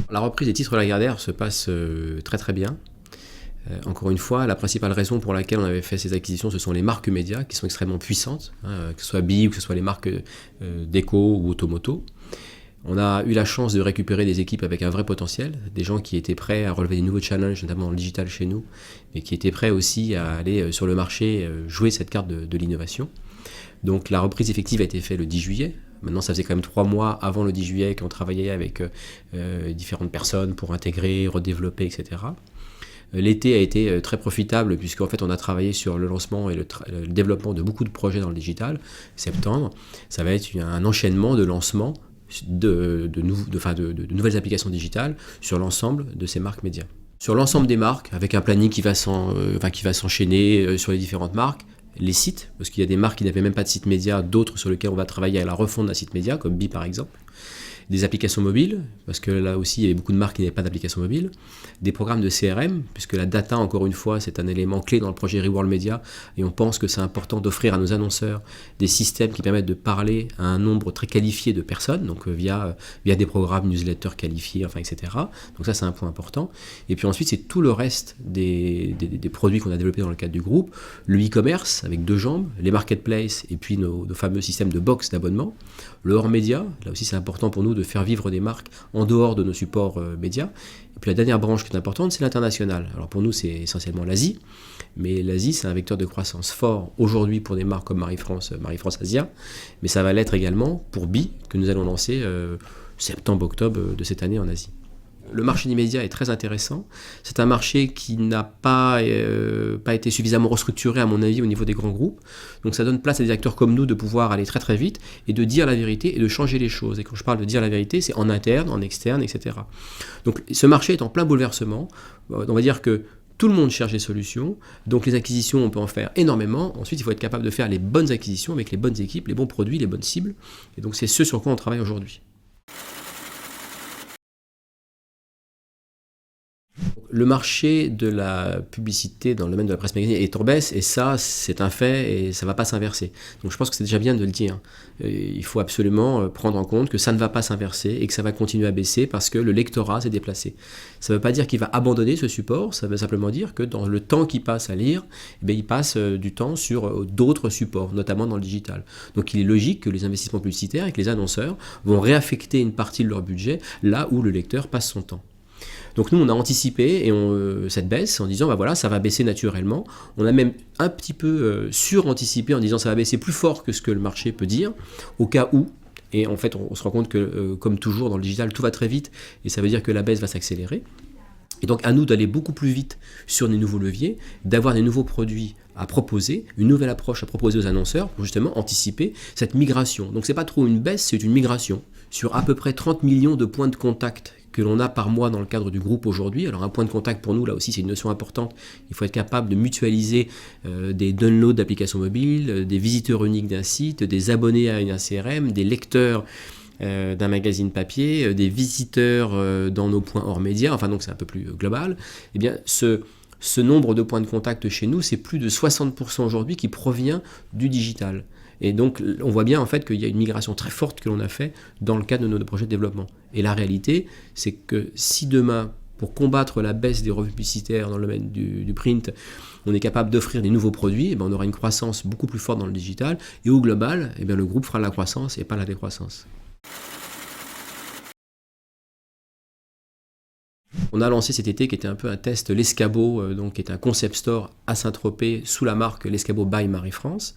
La reprise des titres Lagardère se passe très très bien. Encore une fois, la principale raison pour laquelle on avait fait ces acquisitions, ce sont les marques médias qui sont extrêmement puissantes, que ce soit BI ou que ce soit les marques déco ou Automoto. On a eu la chance de récupérer des équipes avec un vrai potentiel, des gens qui étaient prêts à relever des nouveaux challenges, notamment dans le digital chez nous, et qui étaient prêts aussi à aller sur le marché jouer cette carte de l'innovation. Donc la reprise effective a été faite le 10 juillet. Maintenant, ça faisait quand même 3 mois avant le 10 juillet qu'on travaillait avec différentes personnes pour intégrer, redévelopper, etc. L'été a été très profitable puisqu'en fait on a travaillé sur le lancement et le développement de beaucoup de projets dans le digital. Septembre, ça va être un enchaînement de lancements de nouvelles applications digitales sur l'ensemble de ces marques médias. Sur l'ensemble des marques, avec un planning qui va s'enchaîner sur les différentes marques, les sites, parce qu'il y a des marques qui n'avaient même pas de site média, d'autres sur lesquels on va travailler à la refonte d'un site média, comme BI par exemple. Des applications mobiles, parce que là aussi il y avait beaucoup de marques qui n'avaient pas d'application mobile, des programmes de CRM, puisque la data, encore une fois, c'est un élément clé dans le projet Reworld Media, et on pense que c'est important d'offrir à nos annonceurs des systèmes qui permettent de parler à un nombre très qualifié de personnes, donc via des programmes newsletters qualifiés, etc. Donc ça c'est un point important. Et puis ensuite c'est tout le reste des produits qu'on a développés dans le cadre du groupe, le e-commerce avec 2 jambes, les marketplaces et puis nos fameux systèmes de box d'abonnement, le hors média, là aussi c'est important pour nous de faire vivre des marques en dehors de nos supports médias. Et puis la dernière branche qui est importante, c'est l'international. Alors pour nous, c'est essentiellement l'Asie, mais l'Asie, c'est un vecteur de croissance fort aujourd'hui pour des marques comme Marie-France Asia, mais ça va l'être également pour BI, que nous allons lancer septembre-octobre de cette année en Asie. Le marché des médias est très intéressant. C'est un marché qui n'a pas été suffisamment restructuré, à mon avis, au niveau des grands groupes. Donc ça donne place à des acteurs comme nous de pouvoir aller très très vite et de dire la vérité et de changer les choses. Et quand je parle de dire la vérité, c'est en interne, en externe, etc. Donc ce marché est en plein bouleversement. On va dire que tout le monde cherche des solutions. Donc les acquisitions, on peut en faire énormément. Ensuite, il faut être capable de faire les bonnes acquisitions avec les bonnes équipes, les bons produits, les bonnes cibles. Et donc c'est ce sur quoi on travaille aujourd'hui. Le marché de la publicité dans le domaine de la presse magazine est en baisse, et ça, c'est un fait, et ça ne va pas s'inverser. Donc je pense que c'est déjà bien de le dire. Il faut absolument prendre en compte que ça ne va pas s'inverser et que ça va continuer à baisser parce que le lectorat s'est déplacé. Ça ne veut pas dire qu'il va abandonner ce support, ça veut simplement dire que dans le temps qu'il passe à lire, il passe du temps sur d'autres supports, notamment dans le digital. Donc il est logique que les investissements publicitaires et que les annonceurs vont réaffecter une partie de leur budget là où le lecteur passe son temps. Donc nous, on a anticipé cette baisse en disant, ça va baisser naturellement. On a même un petit peu suranticipé en disant, ça va baisser plus fort que ce que le marché peut dire, au cas où. Et en fait, on se rend compte que, comme toujours dans le digital, tout va très vite, et ça veut dire que la baisse va s'accélérer. Et donc à nous d'aller beaucoup plus vite sur des nouveaux leviers, d'avoir des nouveaux produits à proposer, une nouvelle approche à proposer aux annonceurs pour justement anticiper cette migration. Donc c'est pas trop une baisse, c'est une migration sur à peu près 30 millions de points de contact que l'on a par mois dans le cadre du groupe aujourd'hui. Alors un point de contact pour nous, là aussi c'est une notion importante, il faut être capable de mutualiser des downloads d'applications mobiles, des visiteurs uniques d'un site, des abonnés à un CRM, des lecteurs d'un magazine papier, des visiteurs dans nos points hors médias, donc c'est un peu plus global. Eh bien ce nombre de points de contact chez nous, c'est plus de 60% aujourd'hui qui provient du digital. Et donc, on voit bien en fait qu'il y a une migration très forte que l'on a fait dans le cadre de nos projets de développement. Et la réalité, c'est que si demain, pour combattre la baisse des revenus publicitaires dans le domaine du print, on est capable d'offrir des nouveaux produits, on aura une croissance beaucoup plus forte dans le digital. Et au global, le groupe fera la croissance et pas la décroissance. On a lancé cet été qui était un peu un test l'Escabeau, qui est un concept store à Saint-Tropez sous la marque l'Escabeau by Marie-France.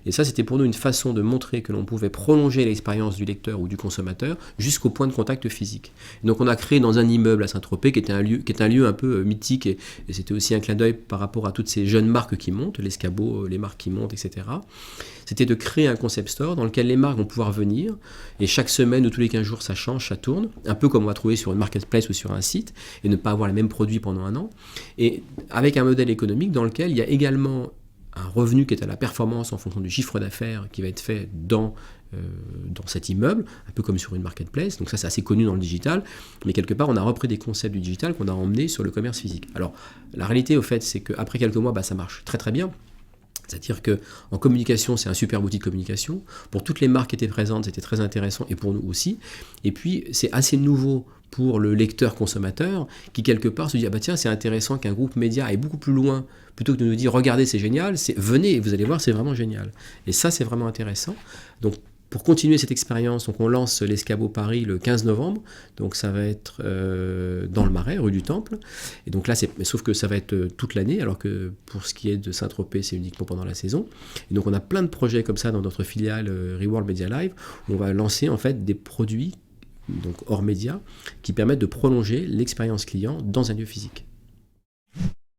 Et ça, c'était pour nous une façon de montrer que l'on pouvait prolonger l'expérience du lecteur ou du consommateur jusqu'au point de contact physique. Et donc on a créé dans un immeuble à Saint-Tropez qui est un lieu un peu mythique, et c'était aussi un clin d'œil par rapport à toutes ces jeunes marques qui montent, l'Escabeau, les marques qui montent, etc. C'était de créer un concept store dans lequel les marques vont pouvoir venir, et chaque semaine ou tous les 15 jours ça change, ça tourne, un peu comme on va trouver sur une marketplace ou sur un site, et ne pas avoir les mêmes produits pendant un an, et avec un modèle économique dans lequel il y a également un revenu qui est à la performance en fonction du chiffre d'affaires qui va être fait dans cet immeuble, un peu comme sur une marketplace. Donc ça, c'est assez connu dans le digital, mais quelque part, on a repris des concepts du digital qu'on a emmenés sur le commerce physique. Alors, la réalité, au fait, c'est qu'après quelques mois, ça marche très très bien. C'est-à-dire qu'en communication, c'est un super outil de communication. Pour toutes les marques qui étaient présentes, c'était très intéressant, et pour nous aussi. Et puis, c'est assez nouveau pour le lecteur consommateur qui quelque part se dit ah bah tiens c'est intéressant qu'un groupe média aille beaucoup plus loin plutôt que de nous dire regardez c'est génial, c'est venez et vous allez voir c'est vraiment génial. Et ça c'est vraiment intéressant. Donc pour continuer cette expérience, donc on lance l'Escabeau Paris le 15 novembre, donc ça va être dans le Marais, rue du Temple, et donc là, sauf que ça va être toute l'année, alors que pour ce qui est de Saint-Tropez, c'est uniquement pendant la saison. Et donc on a plein de projets comme ça dans notre filiale Reworld Media Live, où on va lancer en fait des produits, donc hors média, qui permettent de prolonger l'expérience client dans un lieu physique.